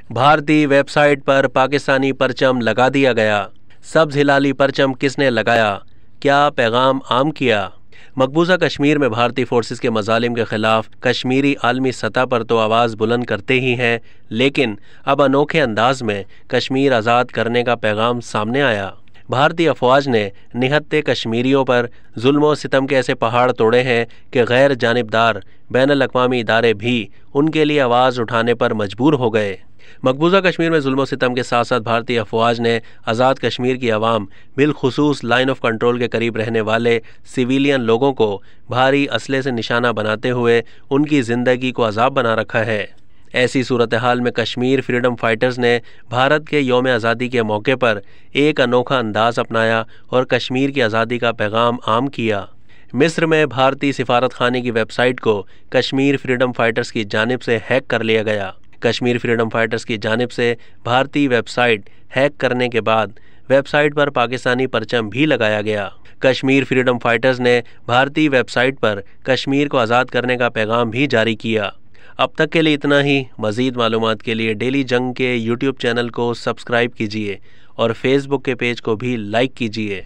भारतीय वेबसाइट पर पाकिस्तानी परचम लगा दिया गया। सब्ज हिलाली परचम किसने लगाया? क्या पैगाम आम किया? मकबूजा कश्मीर में भारतीय फोर्सेस के मजालिम के खिलाफ कश्मीरी आलमी सतह पर तो आवाज़ बुलंद करते ही हैं, लेकिन अब अनोखे अंदाज में कश्मीर आज़ाद करने का पैगाम सामने आया। भारतीय अफवाज ने निहत्ते कश्मीरियों पर जुल्म और सितम के ऐसे पहाड़ तोड़े हैं कि गैर जानिबदार बैनुल अक़वामी इदारे भी उनके लिए आवाज़ उठाने पर मजबूर हो गए। मकबूजा कश्मीर में जुल्म और सितम के साथ साथ भारतीय अफवाज ने आज़ाद कश्मीर की आवाम बिलखुसूस लाइन ऑफ कंट्रोल के करीब रहने वाले सिविलियन लोगों को भारी असले से निशाना बनाते हुए उनकी ज़िंदगी को अजाब बना रखा है। ऐसी सूरत हाल में कश्मीर फ्रीडम फाइटर्स ने भारत के यौम आज़ादी के मौके पर एक अनोखा अंदाज अपनाया और कश्मीर की आज़ादी का पैगाम आम किया। मिस्र में भारतीय सिफारत खाने की वेबसाइट को कश्मीर फ्रीडम फाइटर्स की जानिब से हैक कर लिया गया। कश्मीर फ्रीडम फाइटर्स की जानिब से भारतीय वेबसाइट हैक करने के बाद वेबसाइट पर पाकिस्तानी परचम भी लगाया गया। कश्मीर फ्रीडम फाइटर्स ने भारतीय वेबसाइट पर कश्मीर को आज़ाद करने का पैगाम भी जारी किया। अब तक के लिए इतना ही। मज़ीद मालूमात के लिए डेली जंग के यूट्यूब चैनल को सब्सक्राइब कीजिए और फेसबुक के पेज को भी लाइक कीजिए।